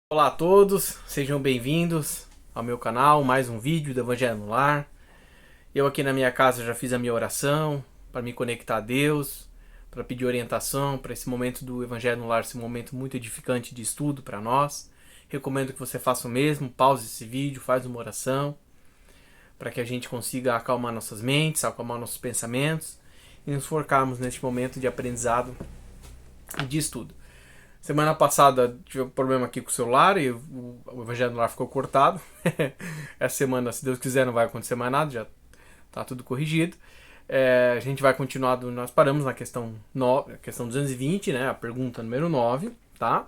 Olá a todos, sejam bem-vindos ao meu canal, mais um vídeo do Evangelho no Lar. Eu aqui na minha casa já fiz a minha oração para me conectar a Deus, para pedir orientação para esse momento do Evangelho no Lar, esse momento muito edificante de estudo para nós. Recomendo que você faça o mesmo, pause esse vídeo, faz uma oração, para que a gente consiga acalmar nossas mentes, acalmar nossos pensamentos e nos focarmos neste momento de aprendizado e de estudo. Semana passada tive um problema aqui com o celular e o Evangelho no Lar ficou cortado. Essa semana, se Deus quiser, não vai acontecer mais nada, já está tudo corrigido. A gente vai continuar, nós paramos na questão 220, né, a pergunta número 9, tá?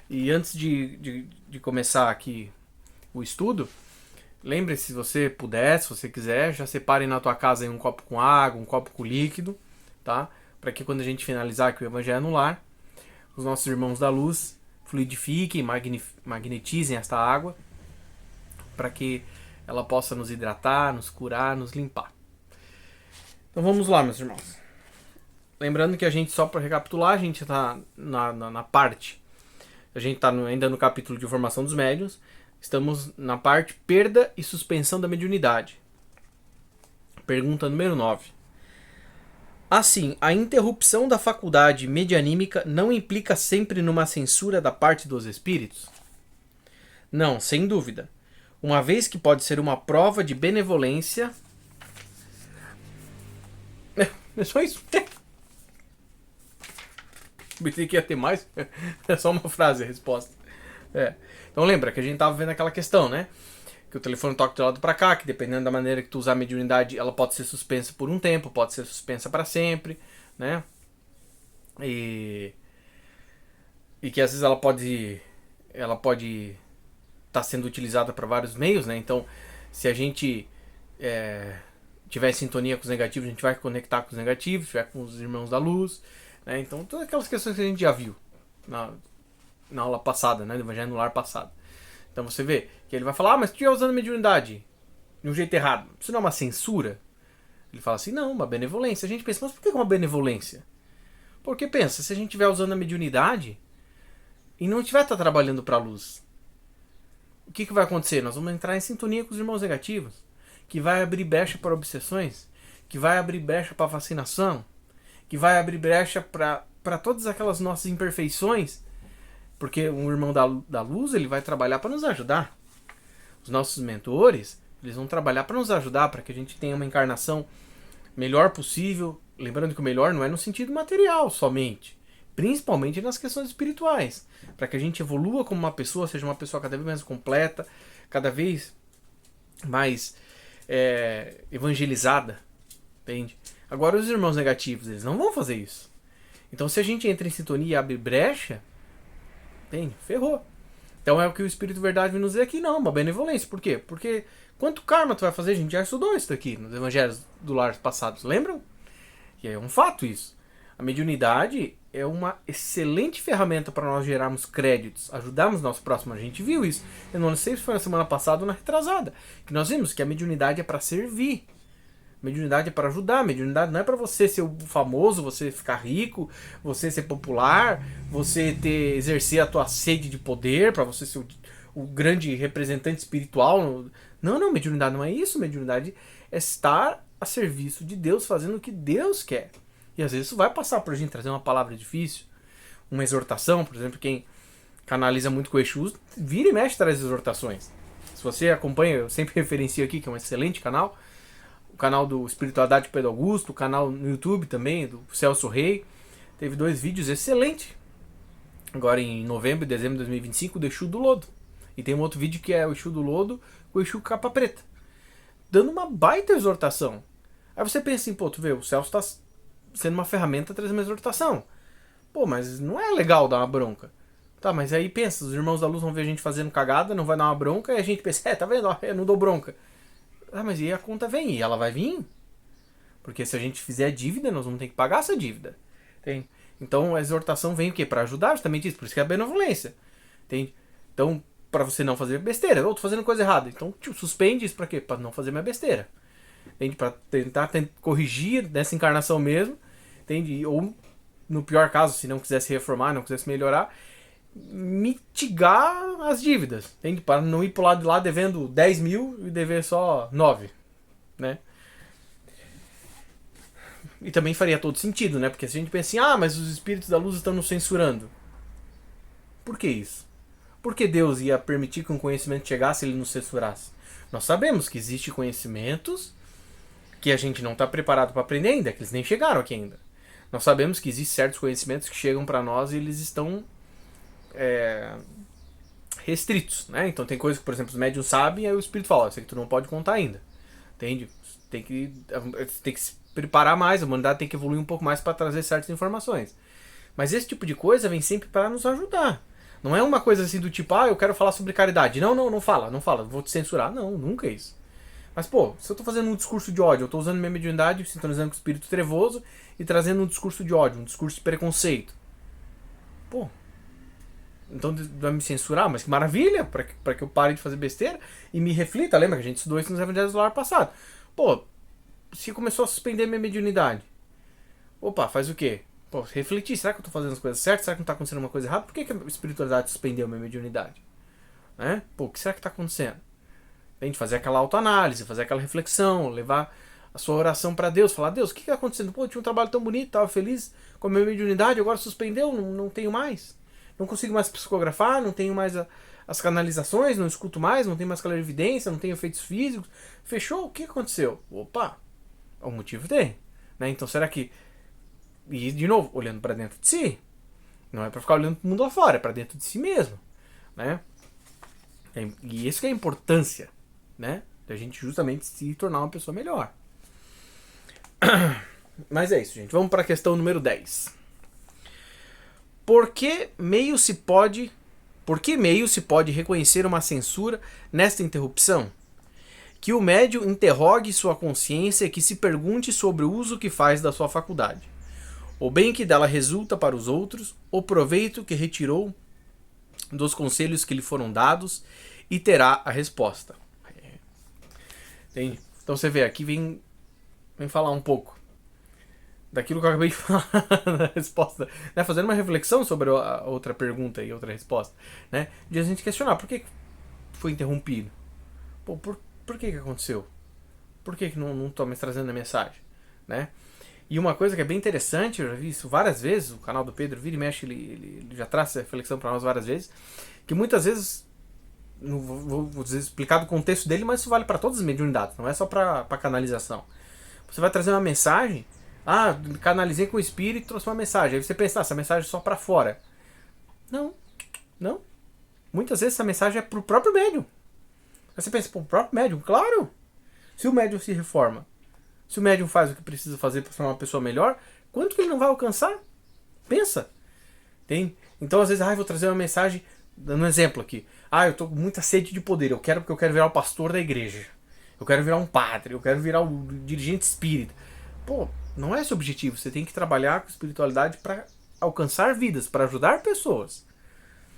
E antes de começar aqui o estudo, lembre-se, se você puder, se você quiser, já separe na tua casa aí um copo com água, um copo com líquido, tá? Para que quando a gente finalizar aqui o Evangelho no Lar, os nossos irmãos da luz fluidifiquem, magnetizem esta água para que ela possa nos hidratar, nos curar, nos limpar. Então vamos lá, meus irmãos. Lembrando que a gente, só para recapitular, a gente está na parte, a gente está ainda no capítulo de formação dos médiuns, estamos na parte perda e suspensão da mediunidade. Pergunta número 9. Assim, a interrupção da faculdade medianímica não implica sempre numa censura da parte dos espíritos? Não, sem dúvida. Uma vez que pode ser uma prova de benevolência. É só isso. Pensei que ia ter mais. É só uma frase a resposta. Então lembra que a gente tava vendo aquela questão, né? Que o telefone toca de lado para cá, que dependendo da maneira que tu usar a mediunidade, ela pode ser suspensa por um tempo, pode ser suspensa para sempre, né? E que às vezes ela pode estar sendo utilizada para vários meios, né? Então, se a gente tiver sintonia com os negativos, a gente vai conectar com os negativos, tiver com os irmãos da luz, né? Então, todas aquelas questões que a gente já viu na aula passada, né? Do Evangelho no Lar passado. Então você vê que ele vai falar, mas tu estiver usando a mediunidade de um jeito errado, isso não é uma censura? Ele fala assim, não, uma benevolência. A gente pensa, mas por que uma benevolência? Porque pensa, se a gente estiver usando a mediunidade e não estiver trabalhando para a luz, o que vai acontecer? Nós vamos entrar em sintonia com os irmãos negativos, que vai abrir brecha para obsessões, que vai abrir brecha para fascinação, que vai abrir brecha para todas aquelas nossas imperfeições. Porque um irmão da luz, ele vai trabalhar para nos ajudar. Os nossos mentores, eles vão trabalhar para nos ajudar, para que a gente tenha uma encarnação melhor possível. Lembrando que o melhor não é no sentido material somente. Principalmente nas questões espirituais. Para que a gente evolua como uma pessoa, seja uma pessoa cada vez mais completa, cada vez mais evangelizada. Entende? Agora os irmãos negativos, eles não vão fazer isso. Então se a gente entra em sintonia e abre brecha, entende? Ferrou. Então é o que o Espírito Verdade vem nos dizer aqui, não, uma benevolência. Por quê? Porque quanto karma tu vai fazer? A gente já estudou isso aqui nos Evangelhos do Lar passados, lembram? E é um fato isso. A mediunidade é uma excelente ferramenta para nós gerarmos créditos, ajudarmos nosso próximo. A gente viu isso. Eu não sei se foi na semana passada ou na retrasada, que nós vimos que a mediunidade é para servir. Mediunidade é para ajudar, mediunidade não é para você ser o famoso, você ficar rico, você ser popular, você exercer a tua sede de poder, para você ser o grande representante espiritual. Não, mediunidade não é isso. Mediunidade é estar a serviço de Deus, fazendo o que Deus quer. E às vezes isso vai passar por a gente trazer uma palavra difícil, uma exortação. Por exemplo, quem canaliza muito com o Exu, vira e mexe traz exortações. Se você acompanha, eu sempre referencio aqui, que é um excelente canal, o canal do Espiritualidade Pedro Augusto, o canal no YouTube também, do Celso Rei. Teve 2 vídeos excelentes. Agora em novembro e dezembro de 2025, do Exu do Lodo. E tem um outro vídeo que é o Exu do Lodo com o Exu capa preta. Dando uma baita exortação. Aí você pensa assim, pô, tu vê, o Celso está sendo uma ferramenta trazendo uma exortação. Pô, mas não é legal dar uma bronca. Tá, mas aí pensa, os irmãos da luz vão ver a gente fazendo cagada, não vai dar uma bronca, e a gente pensa, tá vendo, eu não dou bronca. Ah, mas e a conta vem? E ela vai vir? Porque se a gente fizer dívida, nós vamos ter que pagar essa dívida. Entende? Então a exortação vem o quê? Para ajudar justamente isso. Por isso que é a benevolência. Entende? Então, para você não fazer besteira. Eu tô fazendo coisa errada. Então, suspende isso para quê? Para não fazer mais besteira. Entende? Para tentar corrigir nessa encarnação mesmo. Entende? Ou, no pior caso, se não quisesse reformar, não quisesse melhorar, mitigar as dívidas. Entende? Para não ir pro lado de lá devendo 10 mil e dever só 9. Né? E também faria todo sentido, né? Porque se a gente pensa assim, mas os espíritos da luz estão nos censurando. Por que isso? Por que Deus ia permitir que um conhecimento chegasse e ele nos censurasse? Nós sabemos que existem conhecimentos que a gente não está preparado para aprender ainda, que eles nem chegaram aqui ainda. Nós sabemos que existem certos conhecimentos que chegam para nós e eles estão restritos, né? Então tem coisas que, por exemplo, os médiuns sabem e aí o espírito fala, isso aqui tu não pode contar ainda. Entende? Tem que se preparar mais, a humanidade tem que evoluir um pouco mais para trazer certas informações. Mas esse tipo de coisa vem sempre para nos ajudar. Não é uma coisa assim do tipo, eu quero falar sobre caridade. Não fala, vou te censurar. Não, nunca é isso. Mas, pô, se eu tô fazendo um discurso de ódio, eu tô usando minha mediunidade, sintonizando com o espírito trevoso e trazendo um discurso de ódio, um discurso de preconceito. Pô, então vai me censurar? Mas que maravilha, pra que eu pare de fazer besteira e me reflita. Lembra que a gente estudou isso nos evangelhos do lar passado. Pô, se começou a suspender minha mediunidade, opa, faz o quê? Pô, refletir, será que eu tô fazendo as coisas certas? Será que não tá acontecendo uma coisa errada? Por que a espiritualidade suspendeu minha mediunidade? Né? Pô, o que será que tá acontecendo? A gente fazer aquela autoanálise, fazer aquela reflexão, levar a sua oração para Deus, falar, Deus, o que tá acontecendo? Pô, eu tinha um trabalho tão bonito, tava feliz com a minha mediunidade, agora suspendeu, não tenho mais. Não consigo mais psicografar, não tenho mais as canalizações, não escuto mais, não tenho mais clarividência, não tenho efeitos físicos. Fechou? O que aconteceu? Opa, algum motivo tem. Né? Então será que... E, de novo, olhando para dentro de si. Não é para ficar olhando para o mundo lá fora, é para dentro de si mesmo. Né? E isso que é a importância, né? Da gente justamente se tornar uma pessoa melhor. Mas é isso, gente. Vamos para a questão número 10. Por que meio se pode reconhecer uma censura nesta interrupção? Que o médium interrogue sua consciência e que se pergunte sobre o uso que faz da sua faculdade, o bem que dela resulta para os outros, o proveito que retirou dos conselhos que lhe foram dados, e terá a resposta. Entende? Então você vê, aqui vem falar um pouco daquilo que eu acabei de falar na resposta, né? Fazendo uma reflexão sobre a outra pergunta e outra resposta, né? De a gente questionar, por que foi interrompido? Pô, por que aconteceu? Por que não estou mais trazendo a mensagem? Né? E uma coisa que é bem interessante, eu já vi isso várias vezes, o canal do Pedro vira e mexe, ele já traz essa reflexão para nós várias vezes, que muitas vezes, não vou dizer, explicar do contexto dele, mas isso vale para todas as mediunidades, não é só para canalização. Você vai trazer uma mensagem, canalizei com o espírito e trouxe uma mensagem, aí você pensa, essa mensagem é só para fora. Não. Muitas vezes essa mensagem é pro próprio médium. Aí você pensa, pro próprio médium? Claro! Se o médium se reforma, se o médium faz o que precisa fazer para ser uma pessoa melhor, quanto que ele não vai alcançar? Pensa. Tem? Então, às vezes, vou trazer uma mensagem, dando um exemplo aqui. Eu tô com muita sede de poder, porque eu quero virar o pastor da igreja. Eu quero virar um padre, eu quero virar o dirigente espírita. Pô, não é esse o objetivo. Você tem que trabalhar com espiritualidade para alcançar vidas, para ajudar pessoas.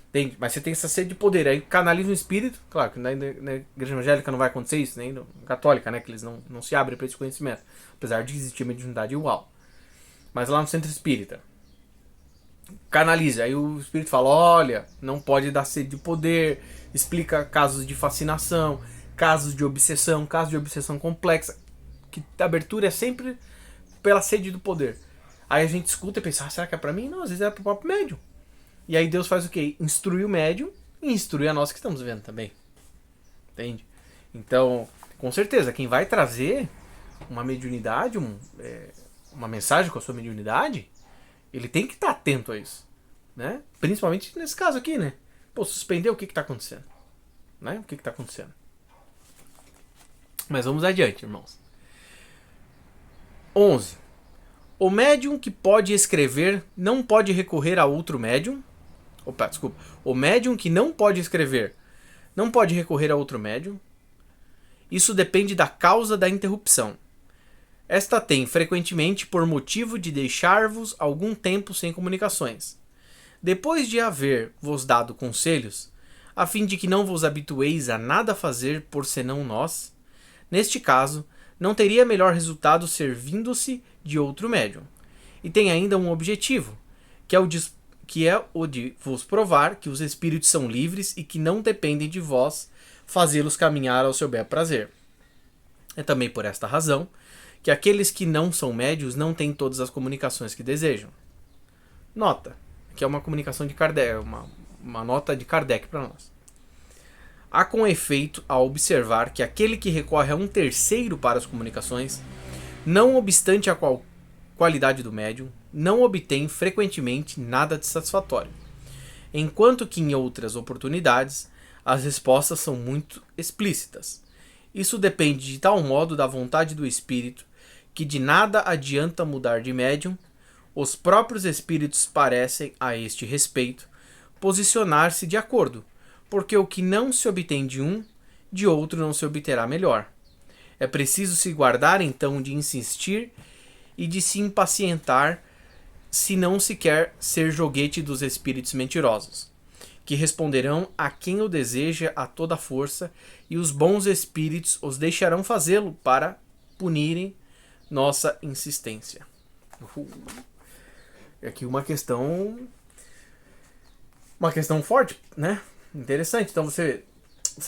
Entende? Mas você tem essa sede de poder, aí canaliza um espírito, claro que na igreja evangélica não vai acontecer isso, nem na católica, né, que eles não se abrem para esse conhecimento, apesar de existir mediunidade igual. Mas lá no centro espírita, canaliza, aí o espírito fala, olha, não pode dar sede de poder, explica casos de fascinação, casos de obsessão complexa, que a abertura é sempre pela sede do poder. Aí a gente escuta e pensa, será que é pra mim? Não, às vezes é pro próprio médium. E aí Deus faz o quê? Instrui o médium e instrui a nós que estamos vendo também. Entende? Então, com certeza, quem vai trazer uma mediunidade, uma mensagem com a sua mediunidade, ele tem que estar atento a isso. Né? Principalmente nesse caso aqui, né? Pô, suspendeu, o que está acontecendo? Né? O que está acontecendo? Mas vamos adiante, irmãos. 11. O médium que pode escrever não pode recorrer a outro médium. O médium que não pode escrever não pode recorrer a outro médium. Isso depende da causa da interrupção. Esta tem frequentemente por motivo de deixar-vos algum tempo sem comunicações. Depois de haver-vos dado conselhos, a fim de que não vos habitueis a nada fazer por senão nós, neste caso, não teria melhor resultado servindo-se de outro médium. E tem ainda um objetivo, que que é o de vos provar que os espíritos são livres e que não dependem de vós fazê-los caminhar ao seu bel prazer. É também por esta razão que aqueles que não são médios não têm todas as comunicações que desejam. Nota, que é uma comunicação de Kardec, uma nota de Kardec para nós. Há com efeito a observar que aquele que recorre a um terceiro para as comunicações, não obstante a qualidade do médium, não obtém frequentemente nada de satisfatório, enquanto que em outras oportunidades as respostas são muito explícitas. Isso depende de tal modo da vontade do espírito que de nada adianta mudar de médium. Os próprios espíritos parecem, a este respeito, posicionar-se de acordo, porque o que não se obtém de um, de outro não se obterá melhor. É preciso se guardar então de insistir e de se impacientar se não se quer ser joguete dos espíritos mentirosos, que responderão a quem o deseja a toda força, e os bons espíritos os deixarão fazê-lo para punirem nossa insistência. Aqui uma questão forte, né? Interessante. Então você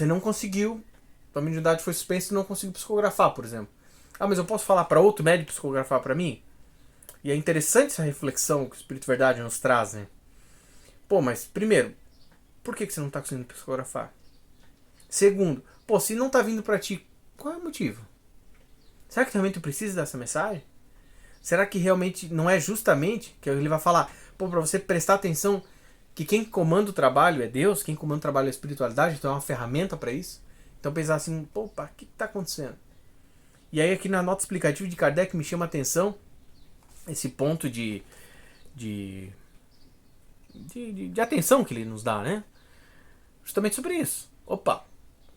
não conseguiu, a mediunidade foi suspensa e não conseguiu psicografar, por exemplo. Ah, mas eu posso falar para outro médium psicografar para mim? E é interessante essa reflexão que o Espírito Verdade nos traz, né? Pô, mas primeiro, por que você não está conseguindo psicografar? Segundo, pô, se não está vindo para ti, qual é o motivo? Será que realmente tu precisa dessa mensagem? Será que realmente não é justamente que ele vai falar, pô, para você prestar atenção que quem comanda o trabalho é Deus, quem comanda o trabalho é a espiritualidade, então é uma ferramenta para isso? Então pensar assim, pô, o que está acontecendo? E aí aqui na nota explicativa de Kardec me chama a atenção esse ponto de atenção que ele nos dá, né? Justamente sobre isso. Opa,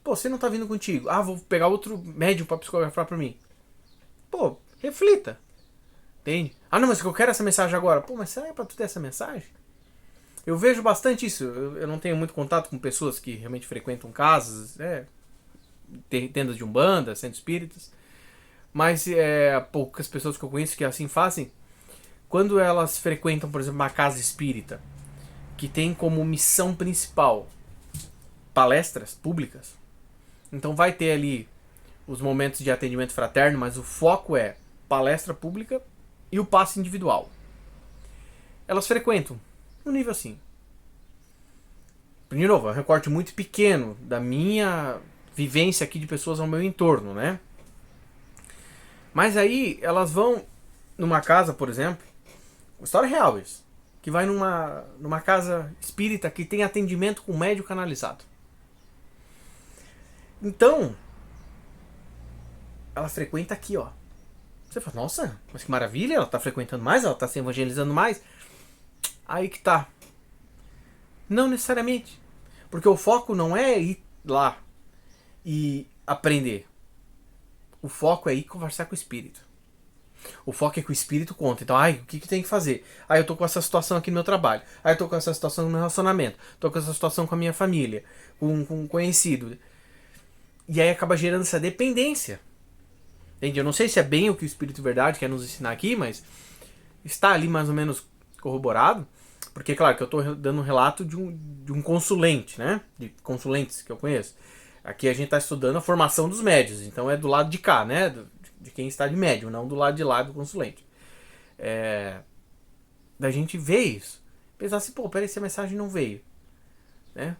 pô, você não tá vindo contigo. Ah, vou pegar outro médium para psicografar para mim. Pô, reflita. Entende? Ah, não, mas eu quero essa mensagem agora. Pô, mas será que é pra tu ter essa mensagem? Eu vejo bastante isso. Eu não tenho muito contato com pessoas que realmente frequentam casas, tendas de umbanda, centros espíritas. Mas poucas pessoas que eu conheço que assim fazem. Quando elas frequentam, por exemplo, uma casa espírita, que tem como missão principal palestras públicas, então vai ter ali os momentos de atendimento fraterno, mas o foco é palestra pública e o passe individual. Elas frequentam no nível assim. De novo, é um recorte muito pequeno da minha vivência aqui de pessoas ao meu entorno, né? Mas aí elas vão numa casa, por exemplo, história real isso, que vai numa casa espírita que tem atendimento com médium canalizado. Então, ela frequenta aqui, ó. Você fala, nossa, mas que maravilha, ela tá frequentando mais, ela tá se evangelizando mais. Aí que tá. Não necessariamente. Porque o foco não é ir lá e aprender. O foco é ir conversar com o espírito. O foco é que o espírito conta. Então, o que tem que fazer? Eu tô com essa situação aqui no meu trabalho. Eu tô com essa situação no meu relacionamento. Tô com essa situação com a minha família. Com um conhecido. E aí acaba gerando essa dependência. Entende? Eu não sei se é bem o que o Espírito Verdade quer nos ensinar aqui, mas está ali mais ou menos corroborado. Porque, claro, que eu estou dando um relato de um consulente, né? De consulentes que eu conheço. Aqui a gente está estudando a formação dos médios. Então é do lado de cá, né? De quem está de médium, não do lado de lá do consulente. Da gente ver isso. Pensar assim, pô, peraí, essa mensagem não veio. Né?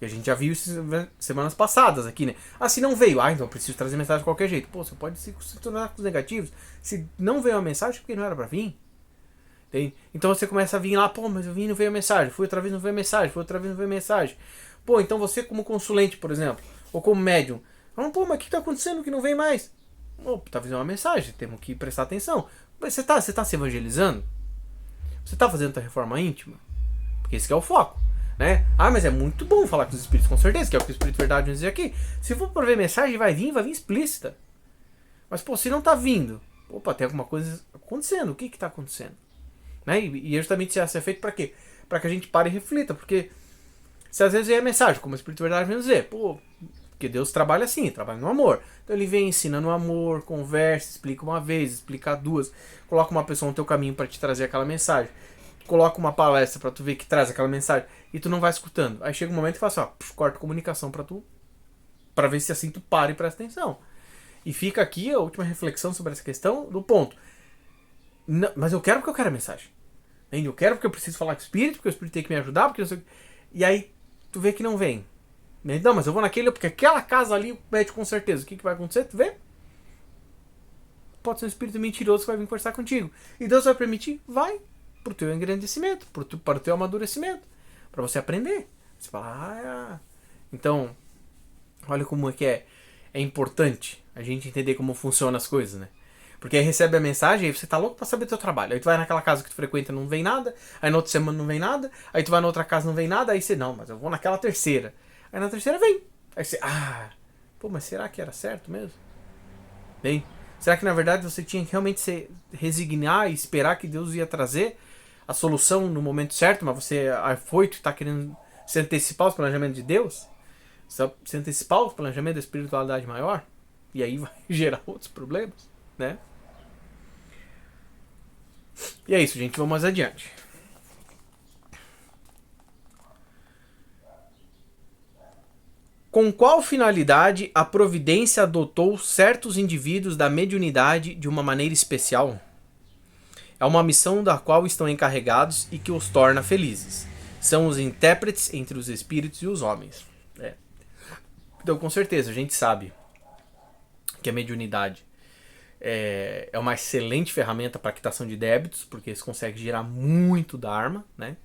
E a gente já viu isso semanas passadas aqui, né? Se não veio, então eu preciso trazer mensagem de qualquer jeito. Pô, você pode se tornar com os negativos. Se não veio a mensagem, porque não era pra vir. Entende? Então você começa a vir lá, pô, mas eu vim e não veio a mensagem. Fui outra vez, não veio a mensagem. Fui outra vez, não veio a mensagem. Pô, então você como consulente, por exemplo, ou como médium, pô, mas o que tá acontecendo que não vem mais? Pô, tá vindo uma mensagem, temos que prestar atenção. Mas você tá se evangelizando? Você tá fazendo a reforma íntima? Porque esse que é o foco. Né? Mas é muito bom falar com os espíritos, com certeza, que é o que o Espírito Verdade nos diz aqui. Se for por ver mensagem, vai vir explícita. Mas, pô, se não tá vindo, opa, tem alguma coisa acontecendo. O que tá acontecendo? Né? E justamente isso é feito pra quê? Pra que a gente pare e reflita. Porque se às vezes vem a mensagem, como o Espírito Verdade vem nos dizer, pô, porque Deus trabalha assim, trabalha no amor. Então ele vem, ensina no amor, conversa, explica uma vez, explica duas, coloca uma pessoa no teu caminho para te trazer aquela mensagem. coloca uma palestra pra tu ver que traz aquela mensagem e tu não vai escutando. Aí chega um momento que fala assim, ó, corta comunicação pra tu, pra ver se assim tu para e presta atenção. E fica aqui a última reflexão sobre essa questão do ponto. Não, mas eu quero porque eu quero a mensagem. Entende? Eu quero porque eu preciso falar com o Espírito, porque o Espírito tem que me ajudar, porque eu sei... E aí tu vê que não vem. Não, mas eu vou naquele, porque aquela casa ali mete com certeza. O que vai acontecer? Tu vê? Pode ser um espírito mentiroso que vai vir conversar contigo. E Deus vai permitir? Vai. Pro teu engrandecimento, para o teu amadurecimento. Para você aprender. Você fala, Então, olha como é que é importante a gente entender como funcionam as coisas, né? Porque aí recebe a mensagem, aí você tá louco pra saber do teu trabalho. Aí tu vai naquela casa que tu frequenta, não vem nada. Aí na outra semana não vem nada. Aí tu vai na outra casa, não vem nada. Aí você, não, mas eu vou naquela terceira. Aí na terceira vem. Aí você, pô, mas será que era certo mesmo? Bem, será que na verdade você tinha que realmente se resignar e esperar que Deus ia trazer a solução no momento certo, mas você foi e está querendo se antecipar aos planejamentos de Deus? Se antecipar aos planejamentos da espiritualidade maior? E aí vai gerar outros problemas, né? E é isso, gente. Vamos mais adiante. Com qual finalidade a providência adotou certos indivíduos da mediunidade de uma maneira especial? É uma missão da qual estão encarregados e que os torna felizes. São os intérpretes entre os espíritos e os homens. Então, com certeza, a gente sabe que a mediunidade é uma excelente ferramenta para quitação de débitos, porque eles conseguem gerar muito Dharma, né?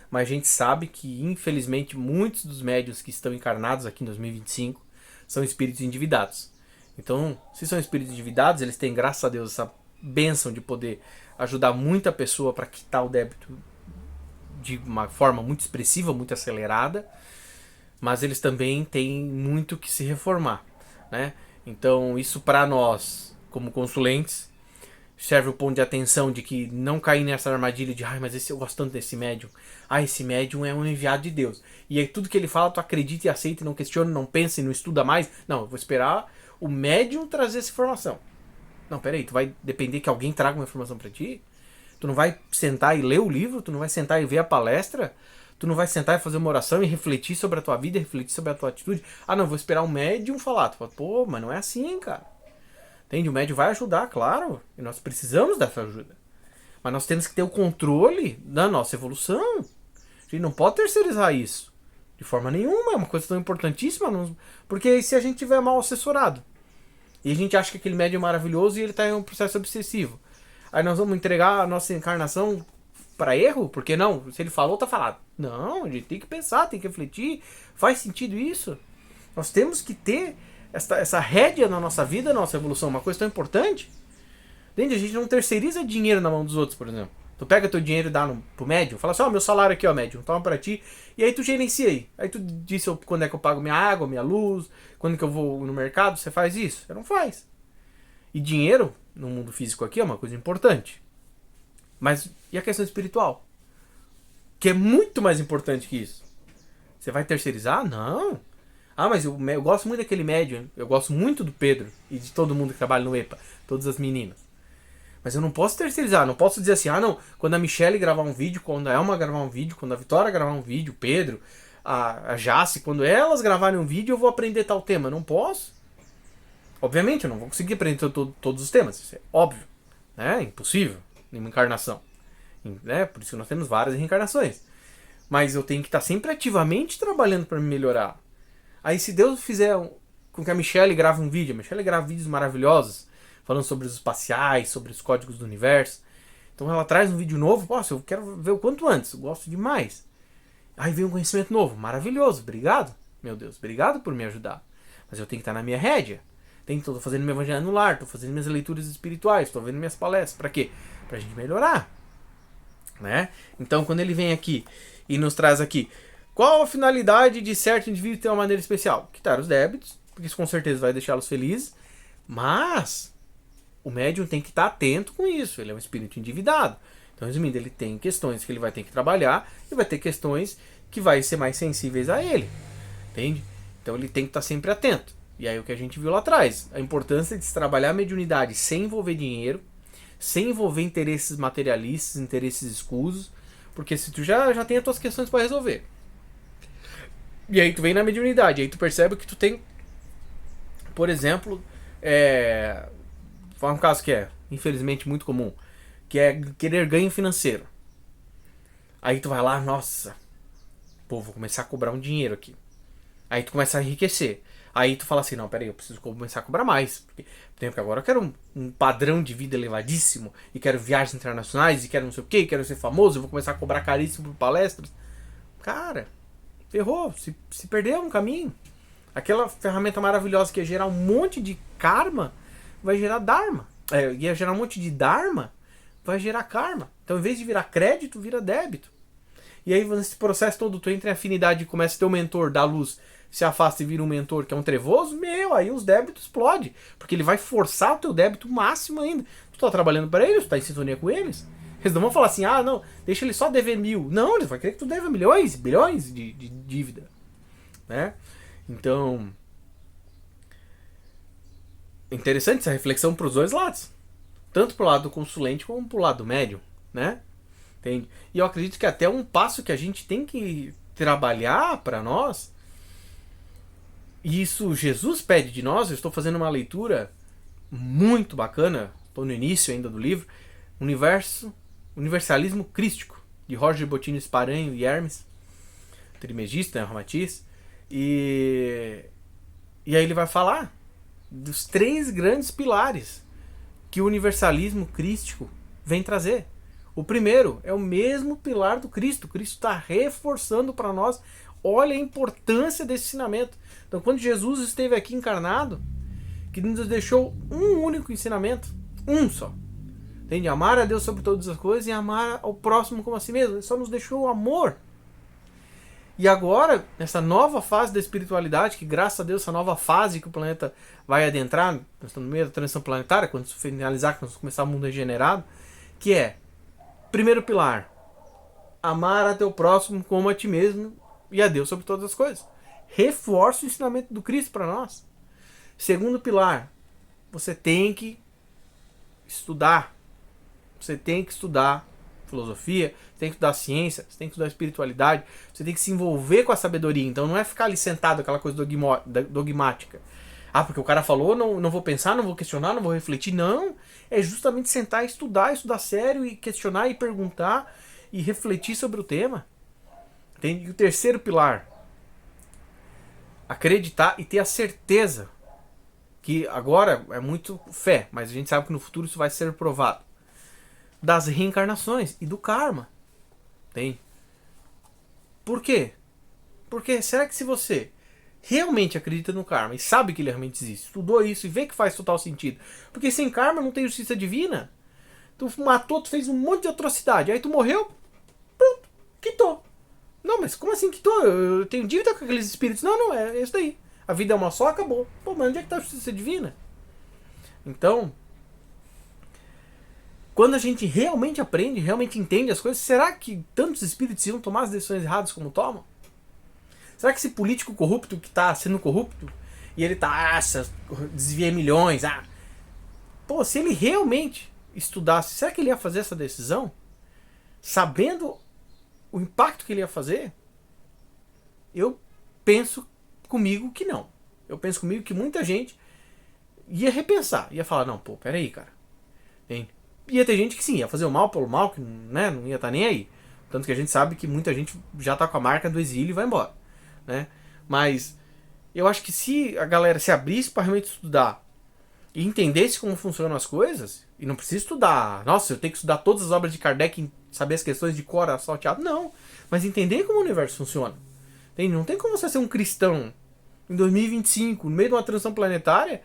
Mas a gente sabe que, infelizmente, muitos dos médiuns que estão encarnados aqui em 2025 são espíritos endividados. Então, se são espíritos endividados, eles têm, graças a Deus, essa bênção de poder ajudar muita pessoa para quitar o débito de uma forma muito expressiva, muito acelerada, mas eles também têm muito que se reformar, né? Então, isso para nós, como consulentes, serve o ponto de atenção de que não cair nessa armadilha de mas eu gosto tanto desse médium. Esse médium é um enviado de Deus. E aí tudo que ele fala, tu acredita e aceita e não questiona, não pensa e não estuda mais. Não, eu vou esperar o médium trazer essa informação. Não, peraí, tu vai depender que alguém traga uma informação pra ti? Tu não vai sentar e ler o livro? Tu não vai sentar e ver a palestra? Tu não vai sentar e fazer uma oração e refletir sobre a tua vida, refletir sobre a tua atitude? Não, vou esperar um médium falar. Tu fala, pô, mas não é assim, cara. Entende? O médium vai ajudar, claro. E nós precisamos dessa ajuda. Mas nós temos que ter o controle da nossa evolução. A gente não pode terceirizar isso. De forma nenhuma. É uma coisa tão importantíssima. Porque se a gente tiver mal assessorado e a gente acha que aquele médium é maravilhoso e ele está em um processo obsessivo, aí nós vamos entregar a nossa encarnação para erro? Porque não? Se ele falou, tá falado. Não, a gente tem que pensar, tem que refletir. Faz sentido isso? Nós temos que ter essa rédea na nossa vida, na nossa evolução, uma coisa tão importante. Entende? A gente não terceiriza dinheiro na mão dos outros, por exemplo. Tu pega teu dinheiro e dá pro médium, fala assim, meu salário aqui, médium, toma pra ti, e aí tu gerencia aí. Aí tu diz quando é que eu pago minha água, minha luz, quando que eu vou no mercado, você faz isso? Você não faz. E dinheiro, no mundo físico aqui, é uma coisa importante. Mas e a questão espiritual? Que é muito mais importante que isso. Você vai terceirizar? Não. Mas eu gosto muito daquele médium, eu gosto muito do Pedro e de todo mundo que trabalha no EPA, todas as meninas. Mas eu não posso terceirizar, não posso dizer assim, não, quando a Michelle gravar um vídeo, quando a Elma gravar um vídeo, quando a Vitória gravar um vídeo, o Pedro, a Jace, quando elas gravarem um vídeo, eu vou aprender tal tema. Não posso. Obviamente, eu não vou conseguir aprender todos os temas, isso é óbvio. É impossível, nenhuma encarnação. Né? Por isso que nós temos várias reencarnações. Mas eu tenho que estar sempre ativamente trabalhando para me melhorar. Aí se Deus fizer com que a Michelle grave um vídeo, a Michelle grava vídeos maravilhosos, falando sobre os espaciais, sobre os códigos do universo. Então ela traz um vídeo novo, eu quero ver o quanto antes, eu gosto demais. Aí vem um conhecimento novo, maravilhoso, obrigado, meu Deus, obrigado por me ajudar. Mas eu tenho que estar na minha rédea. Estou fazendo meu evangelho no lar, estou fazendo minhas leituras espirituais, estou vendo minhas palestras. Para quê? Pra gente melhorar. Né? Então quando ele vem aqui e nos traz aqui, qual a finalidade de certo indivíduo ter uma maneira especial? Quitar os débitos, porque isso com certeza vai deixá-los felizes, mas o médium tem que estar atento com isso, ele é um espírito endividado. Então, resumindo, ele tem questões que ele vai ter que trabalhar e vai ter questões que vai ser mais sensíveis a ele, entende? Então ele tem que estar sempre atento. E aí o que a gente viu lá atrás, a importância de se trabalhar a mediunidade sem envolver dinheiro, sem envolver interesses materialistas, interesses escusos, Porque se tu já tem as tuas questões para resolver. E aí tu vem na mediunidade, aí tu percebe que tu tem, por exemplo, um caso que é, infelizmente, muito comum, que é querer ganho financeiro. Aí tu vai lá, nossa, pô, vou começar a cobrar um dinheiro aqui. Aí tu começa a enriquecer. Aí tu fala assim, não, peraí, eu preciso começar a cobrar mais. Porque agora eu quero um padrão de vida elevadíssimo, e quero viagens internacionais, e quero não sei o que, quero ser famoso, eu vou começar a cobrar caríssimo por palestras. Cara, ferrou, se perdeu no caminho. Aquela ferramenta maravilhosa que ia gerar um monte de karma, vai gerar dharma. Ia gerar um monte de dharma, vai gerar karma. Então, em vez de virar crédito, vira débito. E aí, nesse processo todo, tu entra em afinidade e começa a ter um mentor da luz, se afasta e vira um mentor que é um trevoso, aí os débitos explodem. Porque ele vai forçar o teu débito máximo ainda. Tu tá trabalhando para eles, tu tá em sintonia com eles. Eles não vão falar assim, não, deixa ele só dever 1.000. Não, eles vão querer que tu deva milhões, bilhões de dívida. Né? Então, interessante essa reflexão para os dois lados. Tanto pro lado do consulente como pro lado do médium, né? Entende? E eu acredito que até um passo que a gente tem que trabalhar para nós, e isso Jesus pede de nós. Eu estou fazendo uma leitura muito bacana, estou no início ainda do livro, Universalismo Crístico, de Jorge Bottini Sparanho e Hermes Trismegisto, né, Ramatiz. E aí ele vai falar dos 3 grandes pilares que o universalismo crístico vem trazer. O primeiro é o mesmo pilar do Cristo. Cristo está reforçando para nós. Olha a importância desse ensinamento. Então, quando Jesus esteve aqui encarnado, que nos deixou um único ensinamento, um só. Entende? Amar a Deus sobre todas as coisas e amar ao próximo como a si mesmo. Ele só nos deixou o amor. E agora, nessa nova fase da espiritualidade, que graças a Deus, essa nova fase que o planeta vai adentrar, nós estamos no meio da transição planetária, quando isso finalizar, quando começar o mundo regenerado, que é, primeiro pilar, amar a teu próximo como a ti mesmo e a Deus sobre todas as coisas. Reforça o ensinamento do Cristo para nós. Segundo pilar, você tem que estudar. Você tem que estudar filosofia, você tem que estudar ciência, você tem que estudar espiritualidade, você tem que se envolver com a sabedoria. Então não é ficar ali sentado, aquela coisa dogmática. Porque o cara falou, não vou pensar, não vou questionar, não vou refletir. Não, é justamente sentar e estudar sério, e questionar e perguntar e refletir sobre o tema. Entende? E o terceiro pilar, acreditar e ter a certeza, que agora é muito fé, mas a gente sabe que no futuro isso vai ser provado, das reencarnações e do karma. Tem. Por quê? Porque será que se você realmente acredita no karma e sabe que ele realmente existe, estudou isso e vê que faz total sentido, porque sem karma não tem justiça divina. Tu matou, tu fez um monte de atrocidade, aí tu morreu, pronto, quitou. Não, mas como assim quitou? Eu tenho dívida com aqueles espíritos. Não, é isso daí. A vida é uma só, acabou. Pô, mas onde é que tá a justiça divina? Então, quando a gente realmente aprende, realmente entende as coisas, será que tantos espíritos iam tomar as decisões erradas como tomam? Será que esse político corrupto que está sendo corrupto, e ele tá, desvia milhões, pô, se ele realmente estudasse, será que ele ia fazer essa decisão? Sabendo o impacto que ele ia fazer? Eu penso comigo que não. Eu penso comigo que muita gente ia repensar, ia falar, não, pô, peraí, cara. Hein? Ia ter gente que sim, ia fazer o mal pelo mal, que né, não ia estar nem aí. Tanto que a gente sabe que muita gente já está com a marca do exílio e vai embora. Né? Mas eu acho que se a galera se abrisse para realmente estudar e entendesse como funcionam as coisas, e não precisa estudar, nossa, eu tenho que estudar todas as obras de Kardec e saber as questões de cor, salteado, não. Mas entender como o universo funciona. Entende? Não tem como você ser um cristão em 2025, no meio de uma transição planetária,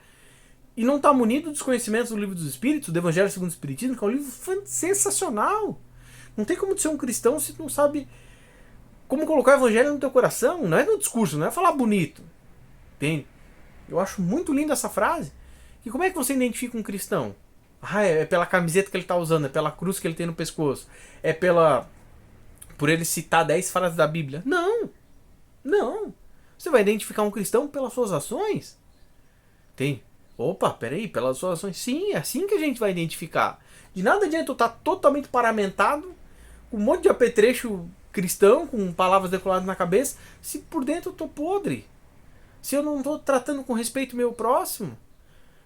e não estar munido dos conhecimentos do Livro dos Espíritos, do Evangelho segundo o Espiritismo, que é um livro sensacional. Não tem como ser um cristão se tu não sabe como colocar o Evangelho no teu coração. Não é no discurso, não é falar bonito. Entende? Eu acho muito linda essa frase. E como é que você identifica um cristão? É pela camiseta que ele está usando, é pela cruz que ele tem no pescoço, é por ele citar 10 frases da Bíblia. Não. Você vai identificar um cristão pelas suas ações. Tem. Opa, peraí, pelas suas ações. Sim, é assim que a gente vai identificar. De nada adianta eu estar totalmente paramentado com um monte de apetrecho cristão, com palavras decoladas na cabeça, se por dentro eu tô podre? Se eu não tô tratando com respeito o meu próximo?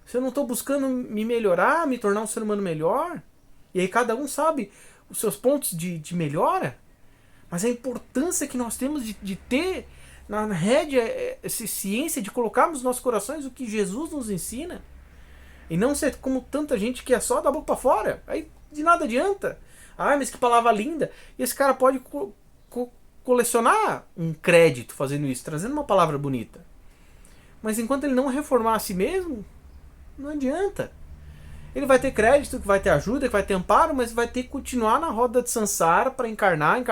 Se eu não tô buscando me melhorar, me tornar um ser humano melhor? E aí cada um sabe os seus pontos de melhora? Mas a importância que nós temos de ter na rédea essa ciência de colocarmos nos nossos corações o que Jesus nos ensina. E não ser como tanta gente que é só da boca pra fora. Aí de nada adianta. Ah, mas que palavra linda. E esse cara pode colecionar um crédito fazendo isso, trazendo uma palavra bonita. Mas enquanto ele não reformar a si mesmo, não adianta. Ele vai ter crédito, que vai ter ajuda, que vai ter amparo, mas vai ter que continuar na roda de Sansara para encarnar,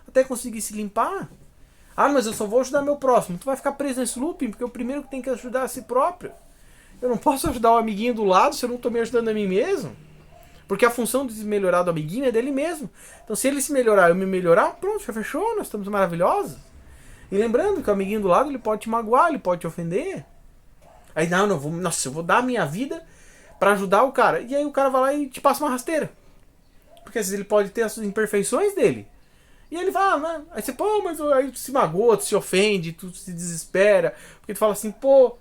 até conseguir se limpar. Ah, mas eu só vou ajudar meu próximo. Tu vai ficar preso nesse looping, porque o primeiro que tem que ajudar é a si próprio. Eu não posso ajudar o amiguinho do lado se eu não estou me ajudando a mim mesmo. Porque a função de se melhorar do amiguinho é dele mesmo. Então se ele se melhorar e eu me melhorar, pronto, já fechou, nós estamos maravilhosos. E lembrando que o amiguinho do lado ele pode te magoar, ele pode te ofender. Aí não, eu vou dar a minha vida pra ajudar o cara. E aí o cara vai lá e te passa uma rasteira. Porque às vezes ele pode ter as imperfeições dele. E ele vai, né? Aí você, pô, mas aí tu se magoa, tu se ofende, tu se desespera. Porque tu fala assim, pô,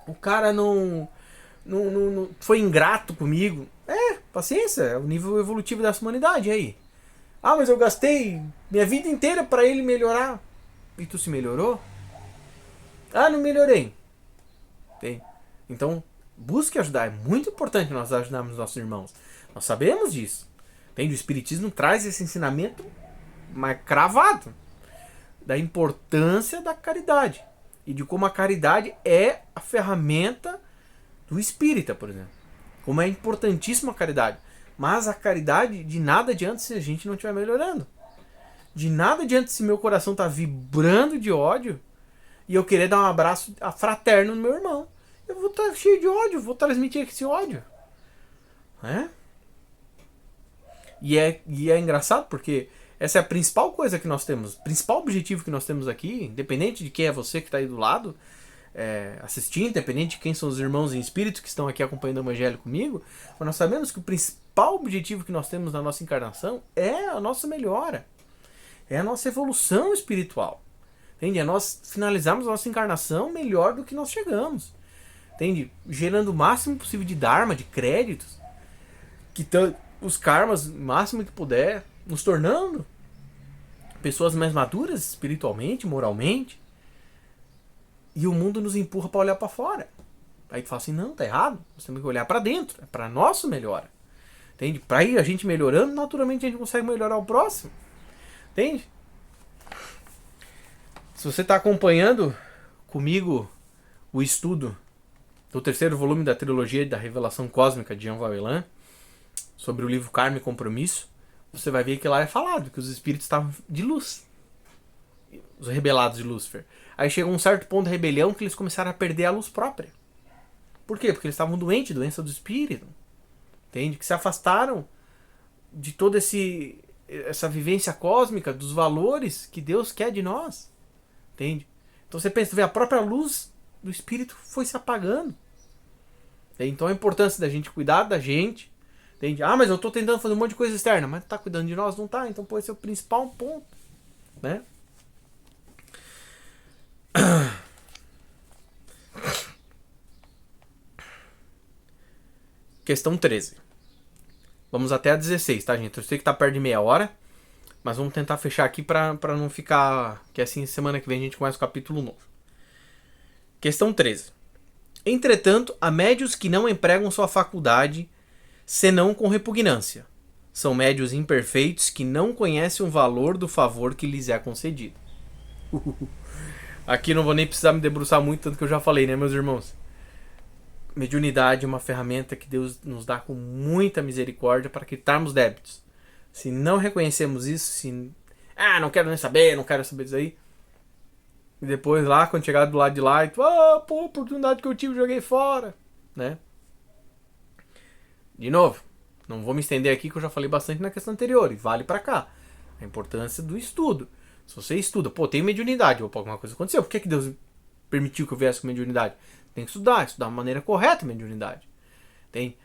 o cara não foi ingrato comigo. Paciência, é o nível evolutivo dessa humanidade, e aí? Ah, mas eu gastei minha vida inteira pra ele melhorar. E tu se melhorou? Ah, não melhorei. Tem. Então, busque ajudar. É muito importante nós ajudarmos nossos irmãos. Nós sabemos disso. Entende? O Espiritismo traz esse ensinamento mais cravado da importância da caridade. E de como a caridade é a ferramenta do espírita, por exemplo. Como é importantíssima a caridade. Mas a caridade de nada adianta se a gente não estiver melhorando. De nada adianta se meu coração está vibrando de ódio e eu querer dar um abraço fraterno no meu irmão. Eu vou estar cheio de ódio, vou transmitir esse ódio. Né? E é engraçado porque essa é a principal coisa que nós temos, o principal objetivo que nós temos aqui, independente de quem é você que está aí do lado, assistindo, independente de quem são os irmãos em espírito que estão aqui acompanhando o Evangelho comigo, mas nós sabemos que o principal objetivo que nós temos na nossa encarnação é a nossa melhora, é a nossa evolução espiritual, entende? É nós finalizarmos a nossa encarnação melhor do que nós chegamos, entende? Gerando o máximo possível de dharma, de créditos, quitando os karmas o máximo que puder, nos tornando pessoas mais maduras espiritualmente, moralmente. E o mundo nos empurra para olhar para fora. Aí tu fala assim, não, tá errado. Nós temos que olhar para dentro. É para nosso melhora. Entende? Para ir a gente melhorando, naturalmente a gente consegue melhorar o próximo. Entende? Se você está acompanhando comigo o estudo do terceiro volume da trilogia da Revelação Cósmica de Jean Valjean, sobre o livro Karma e Compromisso, você vai ver que lá é falado que os espíritos estavam de luz. Os rebelados de Lúcifer. Aí chega um certo ponto de rebelião que eles começaram a perder a luz própria. Por quê? Porque eles estavam doentes, doença do espírito. Entende? Que se afastaram de toda essa vivência cósmica, dos valores que Deus quer de nós. Entende? Então você pensa, vê, a própria luz do espírito foi se apagando. Então a importância da gente cuidar da gente. Entende? Ah, mas eu estou tentando fazer um monte de coisa externa. Mas tá cuidando de nós? Não tá. Então pô, esse é o principal ponto. Né? Questão 13. Vamos até a 16, tá, gente? Eu sei que tá perto de meia hora, mas vamos tentar fechar aqui pra não ficar... Que assim, semana que vem a gente começa o capítulo novo. Questão 13. Entretanto, há médios que não empregam sua faculdade senão com repugnância. São médios imperfeitos que não conhecem o valor do favor que lhes é concedido. Aqui não vou nem precisar me debruçar muito, tanto que eu já falei, né, meus irmãos? Mediunidade é uma ferramenta que Deus nos dá com muita misericórdia para quitarmos débitos. Se não reconhecemos isso, não quero nem saber, não quero saber disso aí. E depois lá, quando chegar do lado de lá, e tu, oportunidade que eu tive, joguei fora, né? De novo, não vou me estender aqui que eu já falei bastante na questão anterior, e vale para cá. A importância do estudo. Se você estuda, tem mediunidade, alguma coisa aconteceu, por que Deus permitiu que eu viesse com mediunidade? Tem que estudar de maneira correta a mediunidade. Tem?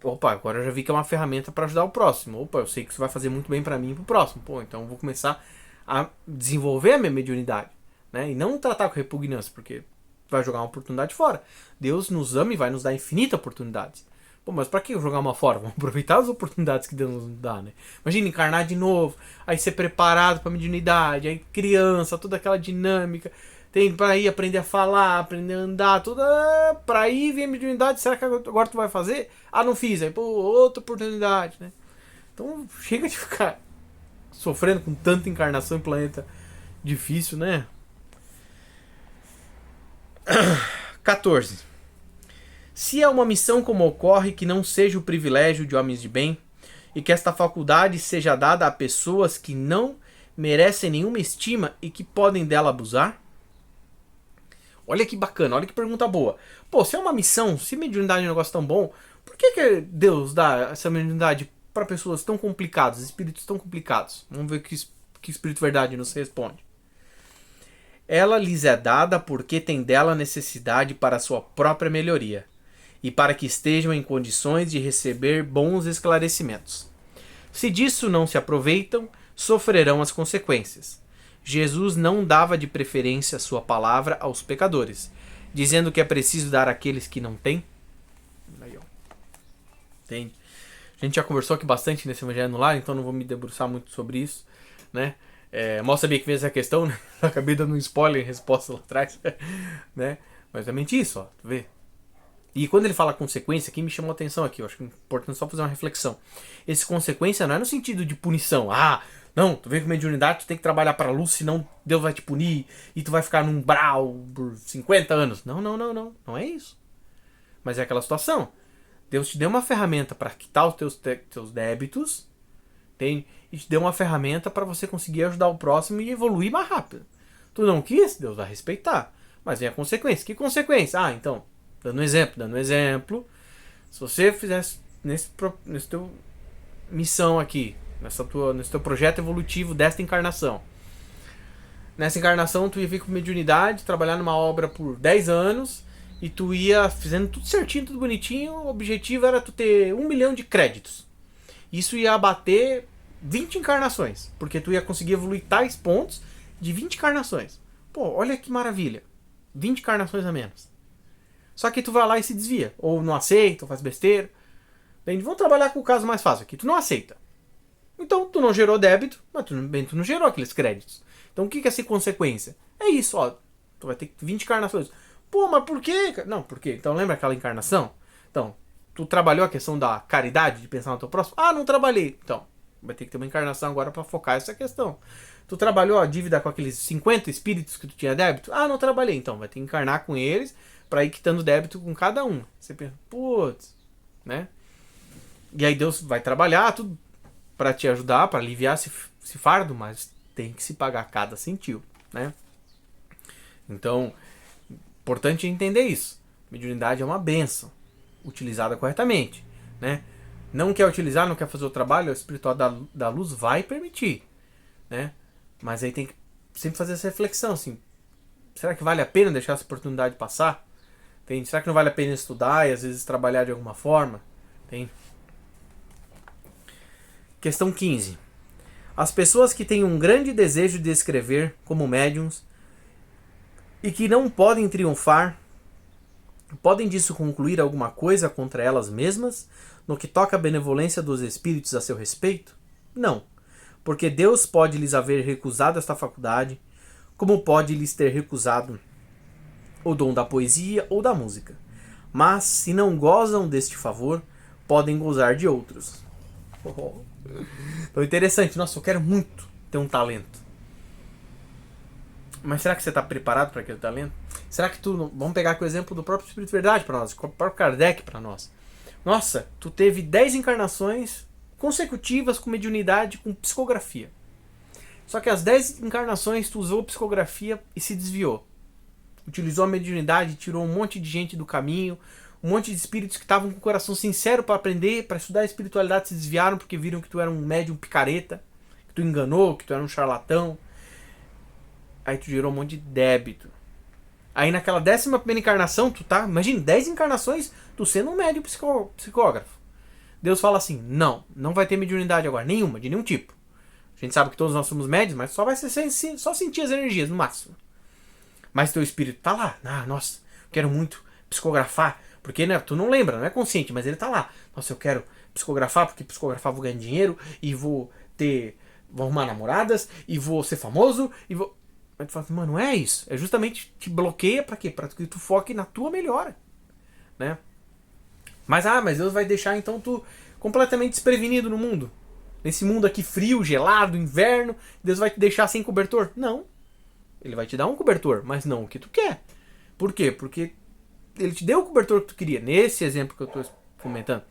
Opa, agora eu já vi que é uma ferramenta para ajudar o próximo. Opa, eu sei que isso vai fazer muito bem para mim e pro próximo. Pô, então eu vou começar a desenvolver a minha mediunidade, né? E não tratar com repugnância, porque vai jogar uma oportunidade fora. Deus nos ama e vai nos dar infinitas oportunidades. Pô, mas pra que jogar uma fora? Vamos aproveitar as oportunidades que Deus nos dá, né? Imagina encarnar de novo, aí ser preparado pra mediunidade, aí criança, toda aquela dinâmica. Tem pra ir aprender a falar, aprender a andar, tudo pra ir ver a mediunidade. Será que agora tu vai fazer? Ah, não fiz. Aí, pô, outra oportunidade, né? Então chega de ficar sofrendo com tanta encarnação em planeta difícil, né? 14. Se é uma missão como ocorre que não seja o privilégio de homens de bem, e que esta faculdade seja dada a pessoas que não merecem nenhuma estima e que podem dela abusar? Olha que bacana, olha que pergunta boa. Pô, se é uma missão, se mediunidade é um negócio tão bom, por que Deus dá essa mediunidade para pessoas tão complicadas, espíritos tão complicados? Vamos ver que Espírito Verdade nos responde. Ela lhes é dada porque tem dela necessidade para a sua própria melhoria, e para que estejam em condições de receber bons esclarecimentos. Se disso não se aproveitam, sofrerão as consequências. Jesus não dava de preferência sua palavra aos pecadores, dizendo que é preciso dar àqueles que não têm. Aí, ó. Entende? A gente já conversou aqui bastante nesse Evangelho no Lar, então não vou me debruçar muito sobre isso, né? Mal sabia que fez essa questão, né? Acabei dando um spoiler em resposta lá atrás, né? Mas é realmente isso, ó, tu vê? E quando ele fala consequência, aqui me chamou a atenção aqui, eu acho importante só fazer uma reflexão. Esse consequência não é no sentido de punição. Ah, não, tu vem com mediunidade, tu tem que trabalhar para a luz, senão Deus vai te punir e tu vai ficar num umbral por 50 anos. Não, não, não, não. Não é isso. Mas é aquela situação. Deus te deu uma ferramenta para quitar os teus débitos, entende? E te deu uma ferramenta para você conseguir ajudar o próximo e evoluir mais rápido. Tu não quis, Deus vai respeitar. Mas vem a consequência. Que consequência? Ah, então, dando um exemplo, se você fizesse nesse teu missão aqui, nesse teu projeto evolutivo desta encarnação. Nessa encarnação tu ia vir com mediunidade, trabalhar numa obra por 10 anos e tu ia fazendo tudo certinho, tudo bonitinho. O objetivo era tu ter 1 milhão de créditos. Isso ia abater 20 encarnações, porque tu ia conseguir evoluir tais pontos de 20 encarnações. Pô, olha que maravilha. 20 encarnações a menos. Só que tu vai lá e se desvia. Ou não aceita, ou faz besteira. Vamos trabalhar com o caso mais fácil aqui. Tu não aceita. Então tu não gerou débito, mas tu não gerou aqueles créditos. Então o que é essa consequência? É isso, ó. Tu vai ter 20 encarnações. Pô, mas por quê? Não, por quê? Então lembra aquela encarnação? Então, tu trabalhou a questão da caridade, de pensar no teu próximo? Ah, não trabalhei. Então, vai ter que ter uma encarnação agora para focar essa questão. Tu trabalhou a dívida com aqueles 50 espíritos que tu tinha débito? Ah, não trabalhei. Então, vai ter que encarnar com eles para ir quitando débito com cada um. Você pensa, putz, né? E aí Deus vai trabalhar tudo para te ajudar, para aliviar esse fardo, mas tem que se pagar cada centavo, né? Então, importante entender isso. Mediunidade é uma bênção, utilizada corretamente, né? Não quer utilizar, não quer fazer o trabalho, o espiritual da luz vai permitir, né? Mas aí tem que sempre fazer essa reflexão, assim, será que vale a pena deixar essa oportunidade passar? Tem? Será que não vale a pena estudar e às vezes trabalhar de alguma forma? Tem? Questão 15. As pessoas que têm um grande desejo de escrever como médiums e que não podem triunfar, podem disso concluir alguma coisa contra elas mesmas no que toca à benevolência dos espíritos a seu respeito? Não, porque Deus pode lhes haver recusado esta faculdade, como pode lhes ter recusado o dom da poesia ou da música. Mas, se não gozam deste favor, podem gozar de outros. Então, interessante. Nossa, eu quero muito ter um talento. Mas será que você está preparado para aquele talento? Será que tu... Vamos pegar aqui o exemplo do próprio Espírito Verdade para nós, do próprio Kardec para nós. Nossa, tu teve 10 encarnações consecutivas com mediunidade, com psicografia. Só que as 10 encarnações tu usou psicografia e se desviou. Utilizou a mediunidade, tirou um monte de gente do caminho, um monte de espíritos que estavam com o coração sincero para aprender, para estudar a espiritualidade, se desviaram porque viram que tu era um médium picareta, que tu enganou, que tu era um charlatão. Aí tu gerou um monte de débito. Aí naquela 11ª encarnação, tu tá... Imagina, 10 encarnações tu sendo um médium psicógrafo. Deus fala assim, não vai ter mediunidade agora, nenhuma, de nenhum tipo. A gente sabe que todos nós somos médios, mas só vai ser só sentir as energias, no máximo. Mas teu espírito tá lá. Ah, nossa, quero muito psicografar. Porque, né, tu não lembra, não é consciente, mas ele tá lá. Nossa, eu quero psicografar, porque psicografar vou ganhar dinheiro, e vou arrumar namoradas, e vou ser famoso, e vou... Mas tu fala, mano, não é isso. É justamente te bloqueia pra quê? Pra que tu foque na tua melhora. Né? Mas Deus vai deixar então tu completamente desprevenido no mundo. Nesse mundo aqui frio, gelado, inverno, Deus vai te deixar sem cobertor? Não. Ele vai te dar um cobertor, mas não o que tu quer. Por quê? Porque ele te deu o cobertor que tu queria, nesse exemplo que eu estou comentando,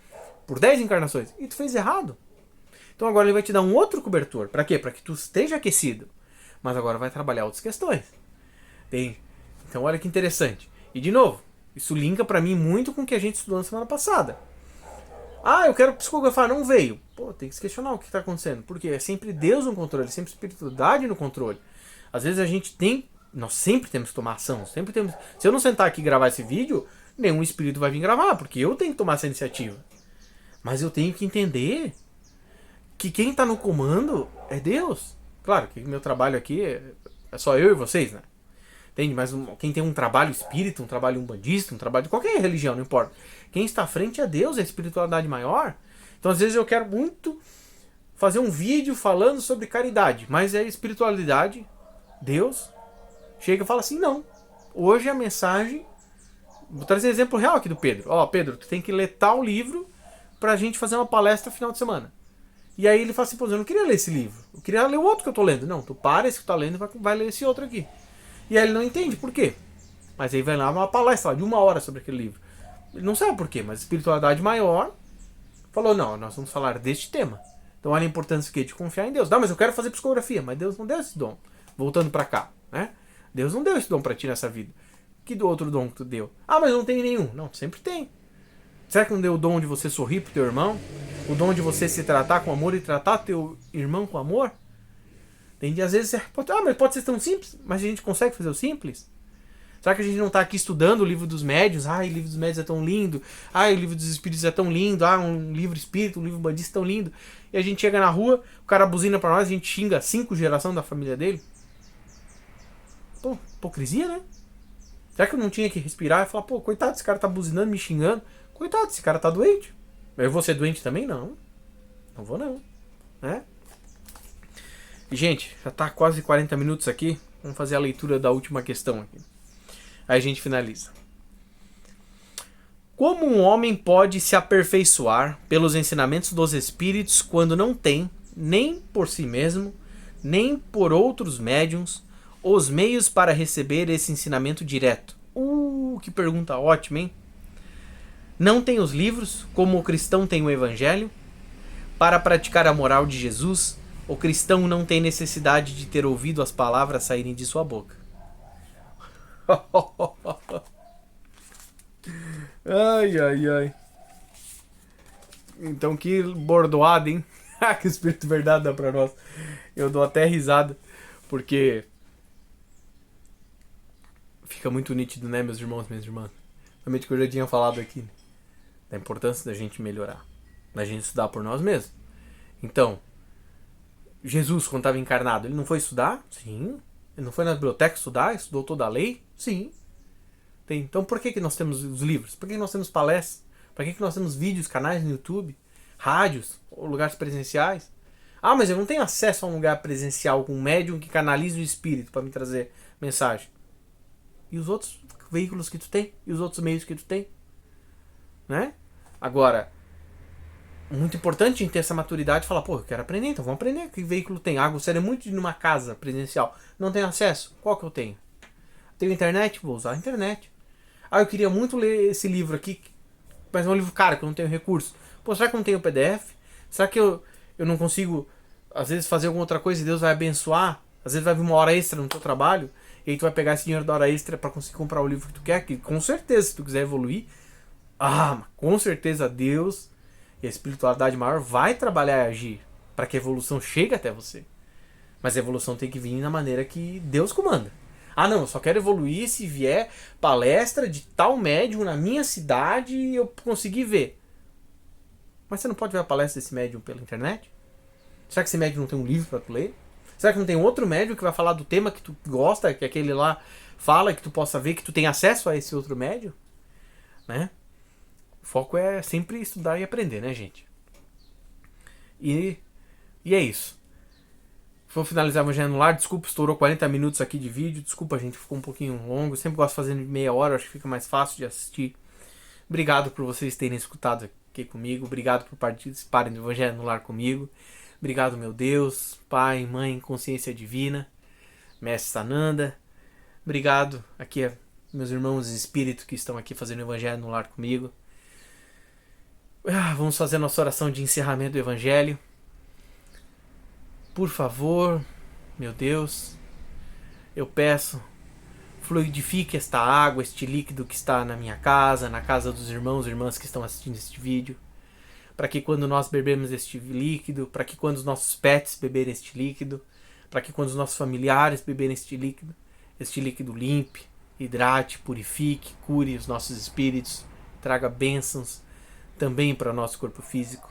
por 10 encarnações, e tu fez errado. Então agora ele vai te dar um outro cobertor. Para quê? Para que tu esteja aquecido. Mas agora vai trabalhar outras questões. Bem, então olha que interessante. E de novo, isso linka para mim muito com o que a gente estudou na semana passada. Eu quero psicografar, não veio. Pô, tem que se questionar o que está acontecendo. Porque é sempre Deus no controle, é sempre espiritualidade no controle. Às vezes nós sempre temos que tomar ação. Sempre temos. Se eu não sentar aqui e gravar esse vídeo, nenhum espírito vai vir gravar, porque eu tenho que tomar essa iniciativa. Mas eu tenho que entender que quem está no comando é Deus. Claro que meu trabalho aqui é só eu e vocês, né? Entende? Mas quem tem um trabalho espírita, um trabalho umbandista, um trabalho de qualquer religião, não importa. Quem está à frente é Deus, é a espiritualidade maior. Então às vezes eu quero muito fazer um vídeo falando sobre caridade, mas é espiritualidade, Deus chega e fala assim, não. Hoje a mensagem... Vou trazer exemplo real aqui do Pedro. Pedro, tu tem que ler tal livro pra gente fazer uma palestra final de semana. E aí ele fala assim, eu não queria ler esse livro. Eu queria ler o outro que eu tô lendo. Não, tu para esse que tu tá lendo e vai ler esse outro aqui. E aí ele não entende por quê. Mas aí vai lá uma palestra de 1 hora sobre aquele livro. Ele não sabe por quê, mas a espiritualidade maior falou, não, nós vamos falar deste tema. Então olha a importância de confiar em Deus. Não, mas eu quero fazer psicografia. Mas Deus não deu esse dom. Voltando pra cá, né? Deus não deu esse dom pra ti nessa vida. Que do outro dom que tu deu? Mas não tem nenhum. Não, sempre tem. Será que não deu o dom de você sorrir pro teu irmão? O dom de você se tratar com amor e tratar teu irmão com amor? Tem às vezes, mas pode ser tão simples, mas a gente consegue fazer o simples? Será que a gente não está aqui estudando o livro dos médiuns? O livro dos médiuns é tão lindo. O livro dos espíritos é tão lindo. Um livro espírita, um livro budista é tão lindo. E a gente chega na rua, o cara buzina pra nós, a gente xinga 5 gerações da família dele. Pô, hipocrisia, né? Será que eu não tinha que respirar e falar, coitado, esse cara tá buzinando, me xingando. Coitado, esse cara tá doente. Eu vou ser doente também? Não. Não vou não. Né? E, gente, já tá quase 40 minutos aqui. Vamos fazer a leitura da última questão aqui. Aí a gente finaliza. Como um homem pode se aperfeiçoar pelos ensinamentos dos espíritos quando não tem, nem por si mesmo, nem por outros médiuns, os meios para receber esse ensinamento direto? Que pergunta ótima, hein? Não tem os livros, como o cristão tem o evangelho? Para praticar a moral de Jesus, o cristão não tem necessidade de ter ouvido as palavras saírem de sua boca. Ai. Então que bordoada, hein? Que o Espírito Verdade dá pra nós. Eu dou até risada, porque fica muito nítido, né, meus irmãos, minhas irmãs? Realmente que eu já tinha falado aqui, da importância da gente melhorar, da gente estudar por nós mesmos. Então, Jesus, quando estava encarnado, ele não foi estudar? Sim. Ele não foi na biblioteca estudar? Estudou toda a lei? Sim. Então, por que nós temos os livros? Por que nós temos palestras? Por que nós temos vídeos, canais no YouTube, rádios, lugares presenciais? Mas eu não tenho acesso a um lugar presencial com um médium que canaliza o espírito para me trazer mensagem. E os outros veículos que tu tem? E os outros meios que tu tem? Né? Agora, muito importante a gente ter essa maturidade e falar, eu quero aprender, então vamos aprender. Que veículo tem? Gostaria muito de ir numa casa presencial. Não tenho acesso? Qual que eu tenho? Tenho internet? Vou usar a internet. Eu queria muito ler esse livro aqui, mas é um livro caro, que eu não tenho recurso. Será que eu não tenho PDF? Será que eu não consigo, às vezes, fazer alguma outra coisa e Deus vai abençoar? Às vezes vai vir uma hora extra no teu trabalho, e aí tu vai pegar esse dinheiro da hora extra para conseguir comprar o livro que tu quer, que com certeza, se tu quiser evoluir, com certeza Deus e a espiritualidade maior vai trabalhar e agir para que a evolução chegue até você. Mas a evolução tem que vir na maneira que Deus comanda. Não, eu só quero evoluir se vier palestra de tal médium na minha cidade e eu conseguir ver. Mas você não pode ver a palestra desse médium pela internet? Será que esse médium não tem um livro para tu ler? Será que não tem outro médium que vai falar do tema que tu gosta, que aquele lá fala, que tu possa ver, que tu tem acesso a esse outro médium? Né? O foco é sempre estudar e aprender, né, gente? E é isso. Vou finalizar o Evangelho no Lar. Desculpa, estourou 40 minutos aqui de vídeo. Desculpa, gente, ficou um pouquinho longo. Eu sempre gosto de fazer de meia hora, acho que fica mais fácil de assistir. Obrigado por vocês terem escutado aqui comigo. Obrigado por participarem do Evangelho no Lar comigo. Obrigado, meu Deus, Pai, Mãe, Consciência Divina, Mestre Sananda. Obrigado aqui a meus irmãos de espírito que estão aqui fazendo o Evangelho no Lar comigo. Vamos fazer a nossa oração de encerramento do Evangelho. Por favor, meu Deus, eu peço, fluidifique esta água, este líquido que está na minha casa, na casa dos irmãos e irmãs que estão assistindo este vídeo, para que quando nós bebemos este líquido, para que quando os nossos pets beberem este líquido, para que quando os nossos familiares beberem este líquido limpe, hidrate, purifique, cure os nossos espíritos, traga bênçãos também para o nosso corpo físico.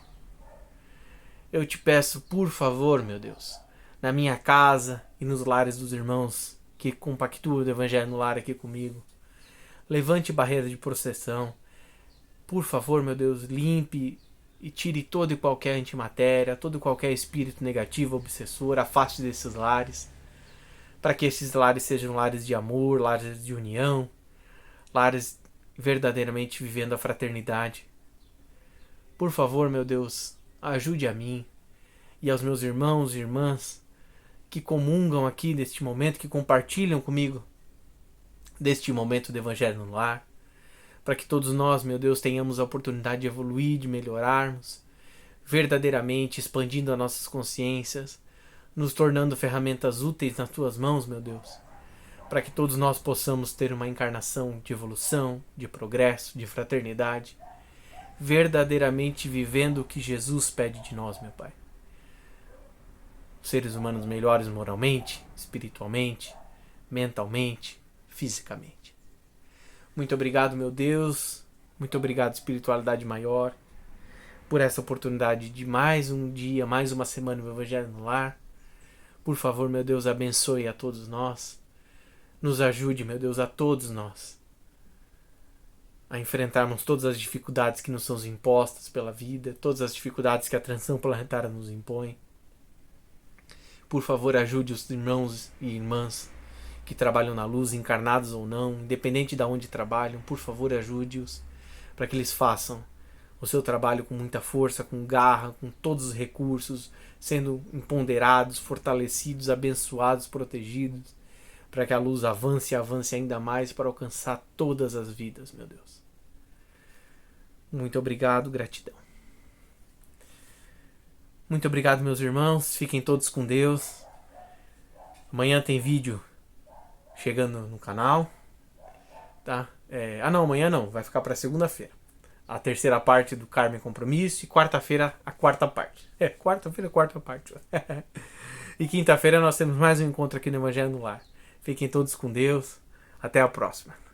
Eu te peço, por favor, meu Deus, na minha casa e nos lares dos irmãos que compactuam do Evangelho no Lar aqui comigo, levante barreira de proteção. Por favor, meu Deus, limpe e tire toda e qualquer antimatéria, todo e qualquer espírito negativo, obsessor, afaste desses lares, para que esses lares sejam lares de amor, lares de união, lares verdadeiramente vivendo a fraternidade. Por favor, meu Deus, ajude a mim e aos meus irmãos e irmãs que comungam aqui neste momento, que compartilham comigo deste momento do Evangelho no Lar, para que todos nós, meu Deus, tenhamos a oportunidade de evoluir, de melhorarmos, verdadeiramente expandindo as nossas consciências, nos tornando ferramentas úteis nas tuas mãos, meu Deus, para que todos nós possamos ter uma encarnação de evolução, de progresso, de fraternidade, verdadeiramente vivendo o que Jesus pede de nós, meu Pai. Seres humanos melhores moralmente, espiritualmente, mentalmente, fisicamente. Muito obrigado, meu Deus. Muito obrigado, espiritualidade maior, por essa oportunidade de mais um dia, mais uma semana do Evangelho no Lar. Por favor, meu Deus, abençoe a todos nós. Nos ajude, meu Deus, a todos nós a enfrentarmos todas as dificuldades que nos são impostas pela vida, todas as dificuldades que a transição planetária nos impõe. Por favor, ajude os irmãos e irmãs que trabalham na luz, encarnados ou não, independente de onde trabalham. Por favor, ajude-os para que eles façam o seu trabalho com muita força, com garra, com todos os recursos, sendo empoderados, fortalecidos, abençoados, protegidos, para que a luz avance e avance ainda mais para alcançar todas as vidas, meu Deus. Muito obrigado, gratidão. Muito obrigado, meus irmãos. Fiquem todos com Deus. Amanhã tem vídeo chegando no canal. Tá? Não, amanhã não. Vai ficar para segunda-feira. A terceira parte do Carmen Compromisso. E quarta-feira, a quarta parte. Quarta-feira, quarta parte. E quinta-feira nós temos mais um encontro aqui no Evangelho no Lar. Fiquem todos com Deus. Até a próxima.